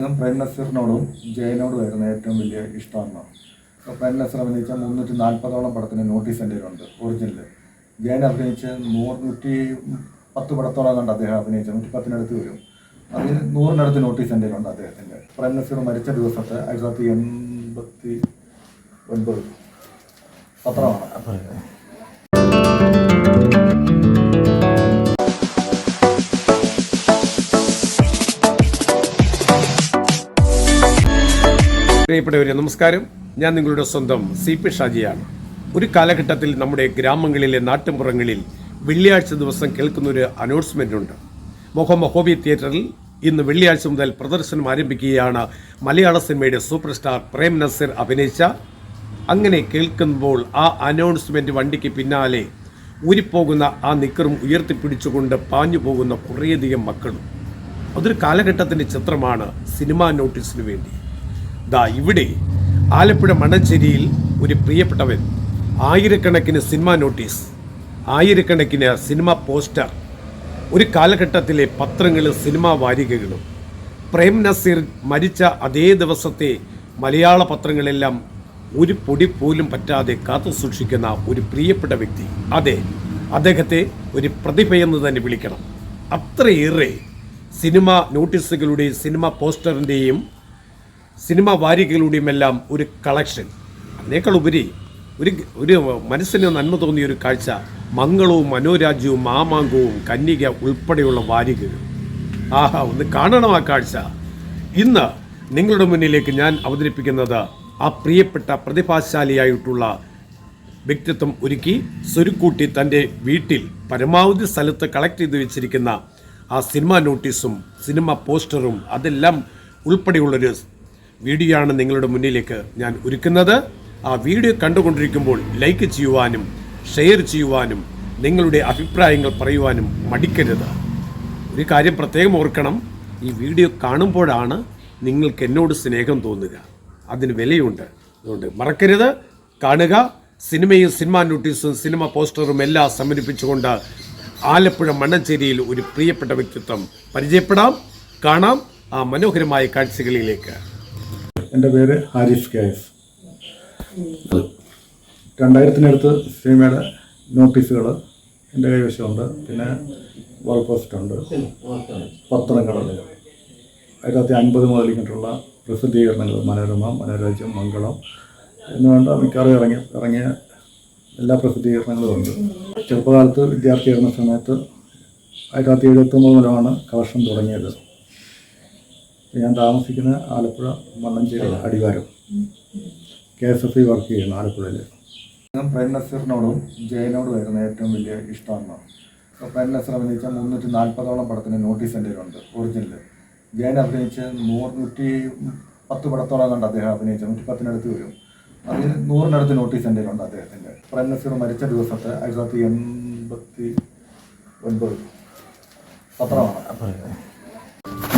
പ്രേം നസീറിനോടും ജയനോടുമായിരുന്നു ഏറ്റവും വലിയ ഇഷ്ടമാണ്. അപ്പോൾ പ്രേം നസീർ അഭിനയിച്ച 340ഓളം പടത്തിന് നോട്ടീസ് എൻ്റെ കയ്യിലുണ്ട് ഒറിജിനൽ. ജയൻ അഭിനയിച്ച് 110 പടത്തോളം കണ്ട് അദ്ദേഹം അഭിനയിച്ച 110-നടുത്ത് വരും. അതിൽ 100-നടുത്ത് നോട്ടീസ് എൻ്റെ കയ്യിലുണ്ട് അദ്ദേഹത്തിൻ്റെ. പ്രേം നസീർ മരിച്ച ദിവസത്തെ 1989 പത്രമാണ്. പ്രിയപ്പെട്ടവരെ നമസ്കാരം, ഞാൻ നിങ്ങളുടെ സ്വന്തം CP ഷാജിയാണ്. ഒരു കാലഘട്ടത്തിൽ നമ്മുടെ ഗ്രാമങ്ങളിലെ നാട്ടിൻപുറങ്ങളിൽ വെള്ളിയാഴ്ച ദിവസം കേൾക്കുന്നൊരു അനൗൺസ്മെൻ്റ് ഉണ്ട്. മൊഹോബി തിയേറ്ററിൽ ഇന്ന് വെള്ളിയാഴ്ച മുതൽ പ്രദർശനം ആരംഭിക്കുകയാണ് മലയാള സിനിമയുടെ സൂപ്പർ സ്റ്റാർ പ്രേം നസീർ അഭിനയിച്ച. അങ്ങനെ കേൾക്കുമ്പോൾ ആ അനൗൺസ്മെൻറ്റ് വണ്ടിക്ക് പിന്നാലെ ഊരിപ്പോകുന്ന ആ നിക്കറും ഉയർത്തിപ്പിടിച്ചുകൊണ്ട് പാഞ്ഞു പോകുന്ന കുറേയധികം മക്കളും. അതൊരു കാലഘട്ടത്തിൻ്റെ ചിത്രമാണ് സിനിമാ നോട്ടീസിന് വേണ്ടി. ഇവിടെ ആലപ്പുഴ മണച്ചേരിയിൽ ഒരു പ്രിയപ്പെട്ടവൻ ആയിരക്കണക്കിന് സിനിമാ നോട്ടീസ്, ആയിരക്കണക്കിന് സിനിമ പോസ്റ്റർ, ഒരു കാലഘട്ടത്തിലെ പത്രങ്ങളും സിനിമാ വാരികകളും, പ്രേം നസീർ മരിച്ച അതേ ദിവസത്തെ മലയാള പത്രങ്ങളെല്ലാം ഒരു പൊടി പോലും പറ്റാതെ കാത്തു സൂക്ഷിക്കുന്ന ഒരു പ്രിയപ്പെട്ട വ്യക്തി. അതെ, അദ്ദേഹത്തെ ഒരു പ്രതിഭയെന്ന് തന്നെ വിളിക്കണം. അത്രയേറെ സിനിമ നോട്ടീസുകളുടെയും സിനിമ പോസ്റ്ററിൻ്റെയും സിനിമ വാരികകളുടെയുമെല്ലാം ഒരു കളക്ഷൻ. അതിനേക്കാൾ ഉപരി ഒരു മനസ്സിന് നന്മ തോന്നിയ ഒരു കാഴ്ച, മംഗളവും മനോരാജ്യവും മാമാങ്കവും കന്യക ഉൾപ്പെടെയുള്ള വാരികകൾ. ഒന്ന് കാണണം ആ കാഴ്ച. ഇന്ന് നിങ്ങളുടെ മുന്നിലേക്ക് ഞാൻ അവതരിപ്പിക്കുന്നത് ആ പ്രിയപ്പെട്ട പ്രതിഭാശാലിയായിട്ടുള്ള വ്യക്തിത്വം ഒരുക്കി സ്വരുക്കൂട്ടി തൻ്റെ വീട്ടിൽ പരമാവധി സ്ഥലത്ത് കളക്ട് ചെയ്ത് വെച്ചിരിക്കുന്ന ആ സിനിമ നോട്ടീസും സിനിമ പോസ്റ്ററും അതെല്ലാം ഉൾപ്പെടെയുള്ളൊരു വീഡിയോ ആണ് നിങ്ങളുടെ മുന്നിലേക്ക് ഞാൻ ഒരുക്കുന്നത്. ആ വീഡിയോ കണ്ടുകൊണ്ടിരിക്കുമ്പോൾ ലൈക്ക് ചെയ്യുവാനും ഷെയർ ചെയ്യുവാനും നിങ്ങളുടെ അഭിപ്രായങ്ങൾ പറയുവാനും മടിക്കരുത്. ഒരു കാര്യം പ്രത്യേകം ഓർക്കണം, ഈ വീഡിയോ കാണുമ്പോഴാണ് നിങ്ങൾക്ക് എന്നോട് സ്നേഹം തോന്നുക. അതിന് വിലയുണ്ട്. അതുകൊണ്ട് മറക്കരുത്, കാണുക. സിനിമയും സിനിമാ നോട്ടീസും സിനിമ പോസ്റ്ററും എല്ലാം സമന്വയിപ്പിച്ചുകൊണ്ട് ആലപ്പുഴ മണ്ണഞ്ചേരിയിൽ ഒരു പ്രിയപ്പെട്ട വ്യക്തിത്വം പരിചയപ്പെടാം, കാണാം ആ മനോഹരമായ കാഴ്ചകളിലേക്ക്. എൻ്റെ പേര് ഹാരിസ് KS. 2000-നടുത്ത് സിനിമയുടെ നോട്ടീസുകൾ എൻ്റെ കൈവശമുണ്ട്. പിന്നെ വാൾ പോസ്റ്ററുണ്ട്, പത്രങ്ങൾ, 1950 മുതൽ ഇങ്ങോട്ടുള്ള പ്രസിദ്ധീകരണങ്ങൾ, മനോരമ, മനോരാജ്യം, മംഗളം എന്ന് വേണ്ട മിക്കവാറും ഇറങ്ങിയ എല്ലാ പ്രസിദ്ധീകരണങ്ങളും ഉണ്ട്. ചെറുപ്പകാലത്ത് വിദ്യാർത്ഥിയായിരുന്ന സമയത്ത് 1979 മുതലാണ് കളക്ഷൻ തുടങ്ങിയത്. ഞാൻ താമസിക്കുന്ന ആലപ്പുഴ മണ്ണഞ്ചേരി അടിവാരം KSFE വർക്ക് ചെയ്യുന്നു ആലപ്പുഴയിൽ. പ്രേം നസീറിനോടും ജയനോടുമായിരുന്നു ഏറ്റവും വലിയ ഇഷ്ടമാണ്. അപ്പോൾ പ്രേം നസീർ അഭിനയിച്ച 340ഓളം പടത്തിന് നോട്ടീസ് എൻ്റെ കയ്യിലുണ്ട് ഒറിജിനൽ. ജയൻ അഭിനയിച്ച് 110 പടത്തോളം കണ്ട് അദ്ദേഹം അഭിനയിച്ച 110-നടുത്ത് വരും. അതിൽ 100-നടുത്ത് നോട്ടീസ് എൻ്റെ കയ്യിലുണ്ട് അദ്ദേഹത്തിൻ്റെ. പ്രേം നസീർ മരിച്ച ദിവസത്തെ 1989 പത്രമാണ്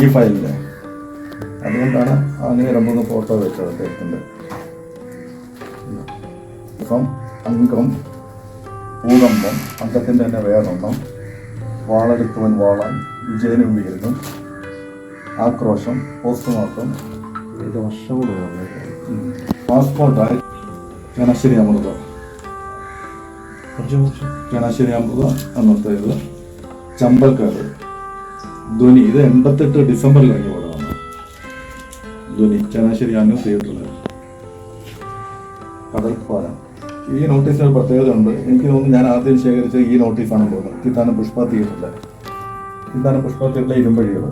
ഈ ഫയലിൻ്റെ. അതുകൊണ്ടാണ് അങ്ങനെ 2-3 ഫോട്ടോ വെച്ചത് അദ്ദേഹത്തിൻ്റെ. അംഗം, ഭൂകമ്പം, അംഗത്തിൻ്റെ തന്നെ വേറൊന്നും, വാളെടുത്തവൻ വാളാൻ, വിജയനും വീരുന്നു, ആക്രോശം, പോസ്റ്റ്മോർട്ടം, പാസ്പോർട്ടായി, ചണശ്ശേരി അമൃതം അന്നത്തെ ഇത്, ചമ്പൽക്കാട്, ധ്വനി. ഇത് 88 ഡിസംബറിൽ ഇറങ്ങിയ പടമാണ്. ധ്വനി ചങ്ങനാശ്ശേരി ആനു തിയേറ്ററിൽ. കടൽപ്പാലം. ഈ നോട്ടീസിന് ഒരു പ്രത്യേകത ഉണ്ട്. എനിക്ക് തോന്നുന്നു ഞാൻ ആദ്യം ശേഖരിച്ച ഈ നോട്ടീസാണെന്ന് തോന്നുന്നത്. തിത്താനം പുഷ്പ തിയേറ്ററിലെ ഇരുമ്പഴികൾ.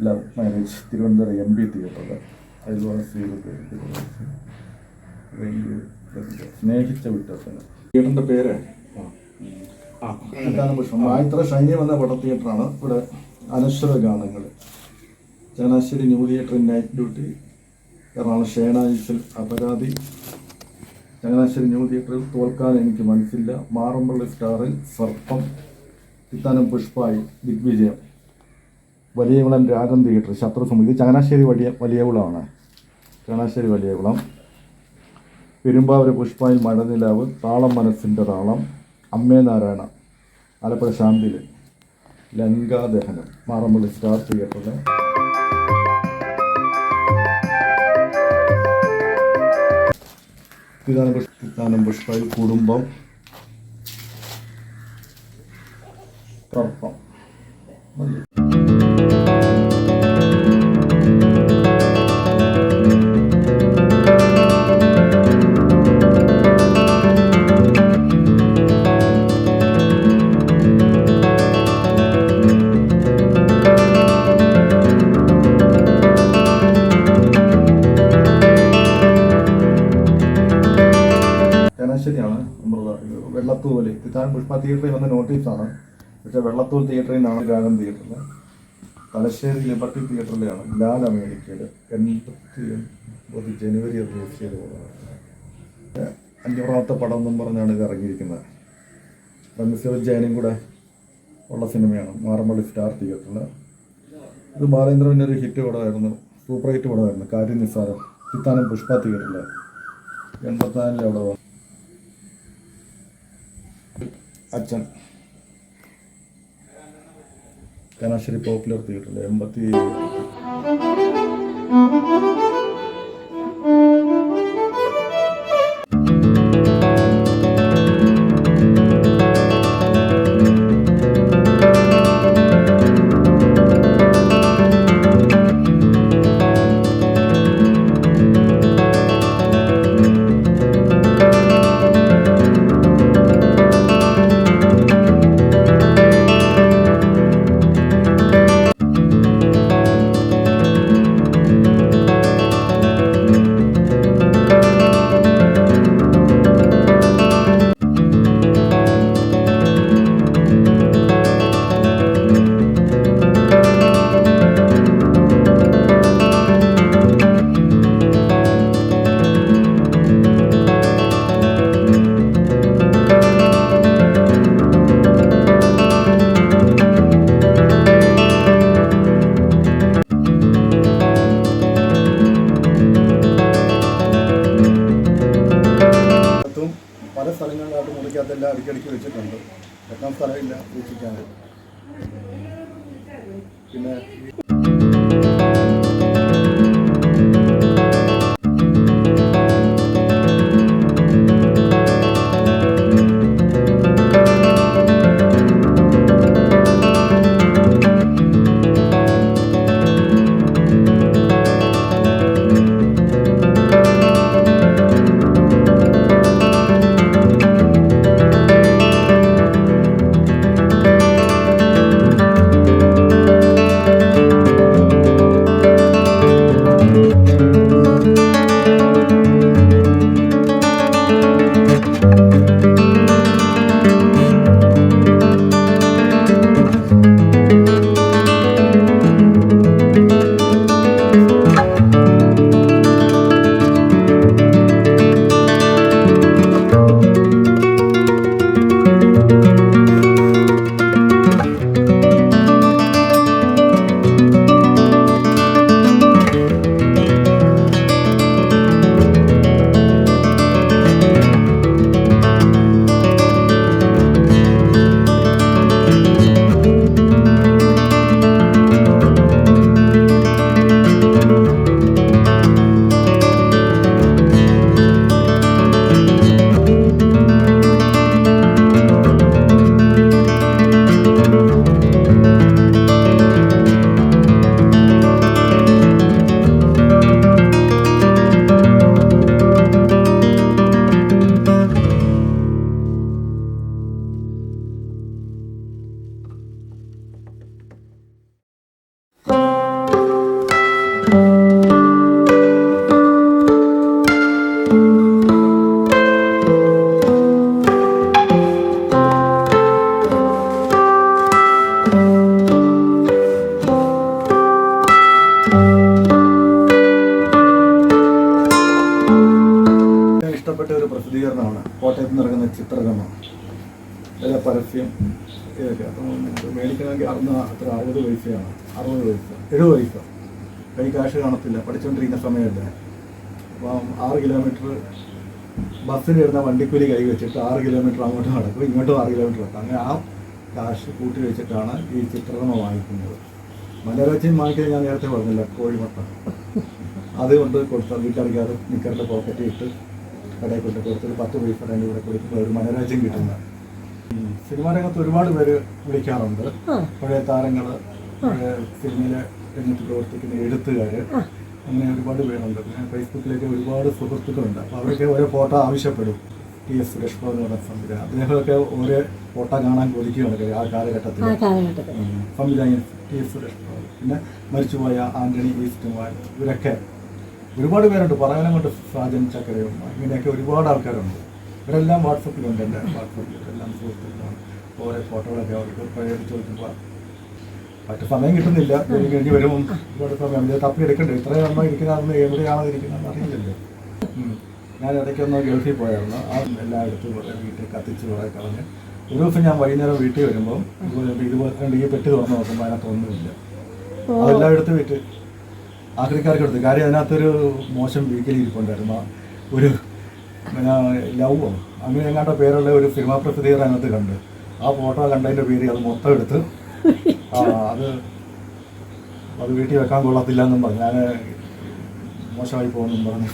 ലവ് മാരേജ് തിരുവനന്തപുരം MP തിയേറ്ററിൽ അയൽവാസിയുടെ പേര് സ്നേഹിച്ച വിട്ടത്തിന് തിയേറ്ററിൻ്റെ പേര് പുഷ്പം. ആയിത്ര ഷൈനി വന്ന പട തിയേറ്ററാണ്. ഇവിടെ അനശ്വര ഗാനങ്ങൾ, ചങ്ങനാശ്ശേരി ന്യൂ തിയേറ്ററിൽ നൈറ്റ് ഡ്യൂട്ടി, എറണാകുളം ഷേണായിസിൽ അപരാധി, ചങ്ങനാശ്ശേരി ന്യൂ തിയേറ്ററിൽ തോൽക്കാൻ എനിക്ക് മനസ്സില്ല, മാറമ്പള്ളി സ്റ്റാറിൽ സർപ്പം, ചിത്താനം പുഷ്പായി ദിഗ്വിജയം, വലിയകുളം രാഗം തിയേറ്റർ ശത്രുസമിതി, ചങ്ങനാശ്ശേരി വലിയകുളമാണ്, ചങ്ങനാശ്ശേരി വലിയകുളം, പെരുമ്പാവൂർ പുഷ്പായിൽ മഴനിലാവ്, താളം മനസ്സിൻ്റെ താളം, അമ്മേ നാരായണ, ആലപ്പുഴ ശാന്തിയിൽ, ലങ്കാദഹനം, മാറമ്പള്ളി സ്റ്റാർ തിയേറ്ററിൽ, ചിത്താനം പുഷ്പായിൽ കുടുംബം, സർപ്പം. ചങ്ങനാശ്ശേരിയാണ് വെള്ളത്തൂവൽ. ചിത്താനം പുഷ്പ തിയേറ്ററിൽ വന്ന നോട്ടീസാണ്, പക്ഷേ വെള്ളത്തൂൽ തിയേറ്ററിൽ നിന്നാണ് രാഗം തിയേറ്ററിൽ. തലശ്ശേരി ലിബർട്ടി തിയേറ്ററിലാണ് ലാൽ അമേരിക്കയിൽ 89 ജനുവരി റിലീസ് ചെയ്ത് പോകുന്നത്. 500ാമത്തെ പടം എന്നും പറഞ്ഞാണ് ഇത് ഇറങ്ങിയിരിക്കുന്നത്. റൺസിൽ ജയനും കൂടെ ഉള്ള സിനിമയാണ്, മാറമ്പള്ളി സ്റ്റാർ തിയേറ്ററിൽ. ഇത് ബാലേന്ദ്രൻ്റെ ഒരു ഹിറ്റ് പടമായിരുന്നു, സൂപ്പർ ഹിറ്റ് പടമായിരുന്നു, കാര്യനിസ്സാരം. ചിത്താനം പുഷ്പ തിയേറ്ററിൽ 84 അവിടെ വന്നു. അച്ഛൻ ചങ്ങനാശ്ശേരി പോപ്പുലർ തിയേറ്ററിൽ 87. പല സ്ഥലങ്ങളിലായിട്ട് മുറിക്കകത്തെല്ലാം അടുക്കിടയ്ക്ക് വെച്ചിട്ടുണ്ട്. വെക്കാൻ സ്ഥലമില്ല സൂക്ഷിക്കാൻ. പിന്നെ ചിത്രരമ, ചില പരസ്യം ഇതൊക്കെ. അപ്പം നമുക്ക് മേടിക്കണമെങ്കിൽ അന്ന് അത്ര 60 പൈസയാണ്, 60 പൈസ, 70 പൈസ. കൈ കാശ് കാണത്തില്ല, പഠിച്ചുകൊണ്ടിരിക്കുന്ന സമയമല്ലേ. അപ്പം 6 കിലോമീറ്റർ ബസ്സിൽ ഇരുന്ന വണ്ടിക്കൂലി കൈ വെച്ചിട്ട് 6 കിലോമീറ്റർ അങ്ങോട്ട് നടക്കും, ഇങ്ങോട്ടും 6 കിലോമീറ്റർ നടക്കും. അങ്ങനെ ആ കാശ് കൂട്ടി വെച്ചിട്ടാണ് ഈ ചിത്രരമ വാങ്ങിക്കുന്നത്. മനോരമയും വാങ്ങിക്കുന്നത് ഞാൻ നേരത്തെ പറഞ്ഞില്ല, കോഴിമുട്ട അതുകൊണ്ട് കൊടുത്ത വീട്ടറിയാതെ നിക്കറിൻ്റെ പോക്കറ്റ് ഇട്ട് കടയിൽ കൊണ്ട് കൊടുത്തിട്ട് 10 പൈസ അതിൻ്റെ കൂടെ കൊടുക്കുമ്പോൾ ഒരു മനോരാജ്യം കിട്ടുന്ന. സിനിമാ രംഗത്ത് ഒരുപാട് പേര് വിളിക്കാറുണ്ട്, പഴയ താരങ്ങൾ, സിനിമയിലെ രംഗത്ത് പ്രവർത്തിക്കുന്ന എഴുത്തുകാർ, അങ്ങനെ ഒരുപാട് പേരുണ്ട്. പിന്നെ ഫേസ്ബുക്കിലേക്ക് ഒരുപാട് സുഹൃത്തുക്കളുണ്ട്. അപ്പോൾ അവരൊക്കെ ഓരോ ഫോട്ടോ ആവശ്യപ്പെടും. TS സുരേഷ് ബാബു എന്ന് പറഞ്ഞ സംവിധാനം, അദ്ദേഹമൊക്കെ ഓരോ ഫോട്ടോ കാണാൻ കൊതിക്കുകയാണ് ആ കാലഘട്ടത്തിൽ. സംവിധായകൻ TS സുരേഷ് ബാബു, പിന്നെ മരിച്ചുപോയ ആന്റണി ഈസ്റ്റ്മാൻ, ഇവരൊക്കെ ഒരുപാട് പേരുണ്ട്. പറയാനങ്ങോട്ട് സാജൻ ചക്കരയും, ഇങ്ങനെയൊക്കെ ഒരുപാട് ആൾക്കാരുണ്ട്. ഇവരെല്ലാം വാട്സപ്പിലുണ്ട്, എൻ്റെ വാട്സപ്പിൽ എല്ലാം സുഹൃത്തുക്കളാണ്. ഓരോ ഫോട്ടോകളൊക്കെ അവർക്ക് പഴയ ചോദിക്കുമ്പോൾ മറ്റു സമയം കിട്ടുന്നില്ല. ജോലി കഴിഞ്ഞ് വരുമ്പം ഒരുപാട് സമയം തപ്പി എടുക്കണ്ടേ, ഇത്രയും നമ്മൾ ഇരിക്കുന്നതെന്ന് എവിടെയാണോ ഇരിക്കുന്നതെന്ന് അറിയില്ലല്ലോ. ഞാൻ ഇടയ്ക്കൊന്ന് ഗൾഫിൽ പോയായിരുന്നു. ആ എല്ലായിടത്തും കുറേ വീട്ടിൽ കത്തിച്ച് കുറേ കളഞ്ഞ്. ഒരു ദിവസം ഞാൻ വൈകുന്നേരം വീട്ടിൽ വരുമ്പം ഇതുപോലെ ഈ പെട്ടി തുറന്ന് നോക്കുമ്പോൾ അതിനകത്തൊന്നുമില്ല. അതെല്ലായിടത്തും വിറ്റ് ആക്രിക്കാർക്ക് എടുത്തു. കാര്യം അതിനകത്തൊരു മോശം വീക്കിൽ ഇരിപ്പുണ്ടായിരുന്നു. ഒരു ലവോ അങ്ങനെ എങ്ങാണ്ടോ പേരുള്ള ഒരു സിനിമാ പ്രസിദ്ധീകരണം അതിനകത്ത് കണ്ട്. ആ ഫോട്ടോ കണ്ടതിൻ്റെ പേര് അത് മൊത്തം എടുത്ത് അത് വീട്ടിൽ വെക്കാൻ കൊള്ളത്തില്ല എന്നും പറഞ്ഞു. ഞാൻ മോശമായി പോകുമെന്നും പറഞ്ഞു.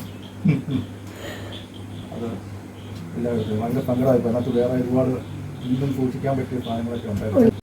അത് എല്ലായിടത്തും ഭയങ്കര സങ്കടമായിപ്പോൾ. അതിനകത്ത് വേറെ ഒരുപാട് ഇന്നും സൂക്ഷിക്കാൻ പറ്റിയ സാധനങ്ങളൊക്കെ ഉണ്ടായിരുന്നു.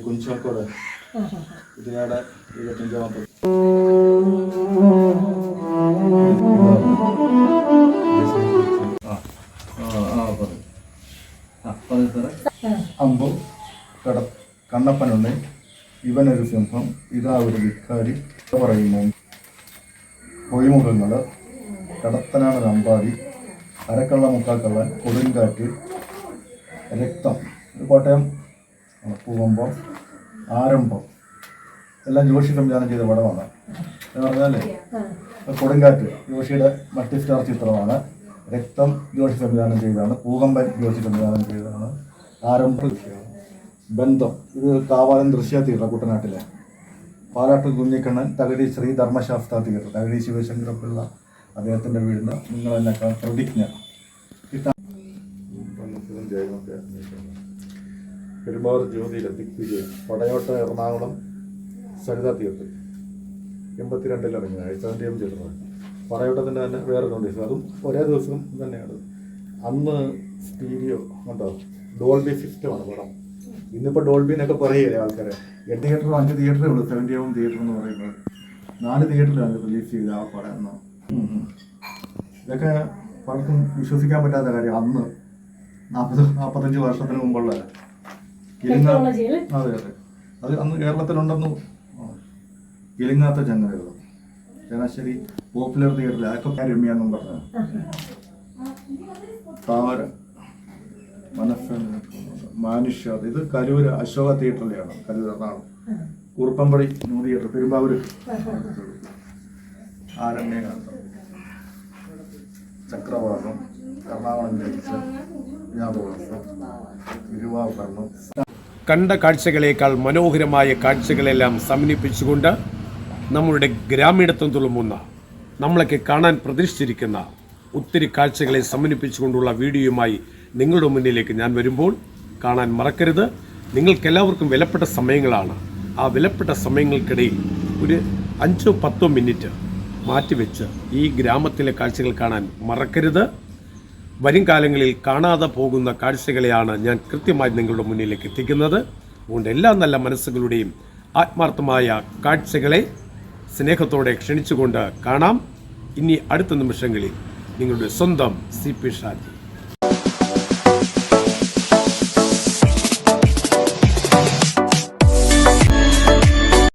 കുഞ്ചാക്കോട് ഇതിനാടെ 25-ാമത്തെ അമ്പു കണ്ണപ്പനുണ്ട്. ഇവനൊരു സിംഹം, ഇതാ ഒരു ധിക്കാരി പറയുന്നു. പൊയ്മുഖങ്ങൾ, കടത്തനാണ് അമ്പാടി, അരക്കള്ള മുക്കാക്കള്ളൻ, കൊടുങ്കാറ്റ്, രക്തം, കോട്ടയം പൂവമ്പം, ആരംഭം എല്ലാം ജോഷി സംവിധാനം ചെയ്ത പടമാണ്. എന്ന് പറഞ്ഞാലേ കൊടുങ്കാറ്റ് ജോഷിയുടെ മൾട്ടി സ്റ്റാർ ചിത്രമാണ്. രക്തം ജോഷി സംവിധാനം ചെയ്തതാണ്. പൂകമ്പൻ ജോഷി സംവിധാനം ചെയ്തതാണ്. ആരംഭം ബന്ധം ഇത് കാവാലം ദൃശ്യ തിയേറ്റർ കുട്ടനാട്ടിലെ. പാലാട്ട് കുഞ്ഞിക്കണ്ണൻ, തകഴി ശ്രീ ധർമ്മശാസ്ത്ര തിയേറ്റർ, തകഴി ശിവശങ്കരപ്പിള്ള അദ്ദേഹത്തിൻ്റെ വീടിന് നിങ്ങളെന്നെ പ്രതിജ്ഞ കിട്ടാൻ. പെരുമ്പാവൂർ ജ്യോതിയിലെ ദിഗ്വിജയം, പടയോട്ട എറണാകുളം സരിത തിയേറ്റർ 82 ഇറങ്ങിയ 70 ചിത്രമാണ്. പടയോട്ടത്തിൻ്റെ തന്നെ വേറെ നോട്ടീസ്, അതും ഒരേ ദിവസം തന്നെയാണ്. അന്ന് സ്റ്റീരിയോ കണ്ടോ, ഡോൾബി സിസ്റ്റമാണ് പടം. ഇന്നിപ്പോൾ ഡോൾബി എന്നൊക്കെ പറയുകയല്ലേ ആൾക്കാരെ. 8 തിയേറ്ററും 5 തിയേറ്ററേ ഉള്ളൂ 70 തിയേറ്റർ എന്ന് പറയുന്നത്. 4 തിയേറ്ററിലാണ് റിലീസ് ചെയ്ത ആ പടം എന്ന്. ഇതൊക്കെ പലർക്കും വിശ്വസിക്കാൻ പറ്റാത്ത കാര്യം. അന്ന് 40-45 വർഷത്തിന് മുമ്പുള്ള അതെ അതെ അത് അന്ന് കേരളത്തിലുണ്ടെന്ന്. കിളിങ്ങാത്ത ചങ്ങലകൾ ചങ്ങനാശ്ശേരി പോപ്പുലർ തിയേറ്ററിൽ അതൊക്കെ രമ്യാന്നും പറഞ്ഞത്. താമര മാനുഷ്യ, ഇത് കരൂർ അശോക തിയേറ്ററിലെയാണ്, Karoor Ernakulam. Kuruppampady new theatre Perumbavoor. Aranyakandam, Chakravakam, Ernakulam junction, Jnathavasam, Thiruvabharanam. കണ്ട കാഴ്ചകളേക്കാൾ മനോഹരമായ കാഴ്ചകളെല്ലാം സമന്വയിപ്പിച്ചുകൊണ്ട് നമ്മളുടെ ഗ്രാമീണത്വം തുളുമ്പുന്ന, നമ്മളൊക്കെ കാണാൻ പ്രതീക്ഷിച്ചിരിക്കുന്ന ഒത്തിരി കാഴ്ചകളെ സമന്വയിപ്പിച്ചുകൊണ്ടുള്ള വീഡിയോയുമായി നിങ്ങളുടെ മുന്നിലേക്ക് ഞാൻ വരുമ്പോൾ കാണാൻ മറക്കരുത്. നിങ്ങൾക്കെല്ലാവർക്കും വിലപ്പെട്ട സമയങ്ങളാണ്. ആ വിലപ്പെട്ട സമയങ്ങൾക്കിടയിൽ ഒരു 5-10 മിനിറ്റ് മാറ്റിവെച്ച് ഈ ഗ്രാമത്തിലെ കാഴ്ചകൾ കാണാൻ മറക്കരുത്. വരും കാലങ്ങളിൽ കാണാതെ പോകുന്ന കാഴ്ചകളെയാണ് ഞാൻ കൃത്യമായി നിങ്ങളുടെ മുന്നിലേക്ക് എത്തിക്കുന്നത്. അതുകൊണ്ട് എല്ലാ നല്ല മനസ്സുകളുടെയും ആത്മാർത്ഥമായ കാഴ്ചകളെ സ്നേഹത്തോടെ ക്ഷണിച്ചുകൊണ്ട് കാണാം. ഇനി അടുത്ത നിമിഷങ്ങളിൽ നിങ്ങളുടെ സ്വന്തം CP ഷാജി.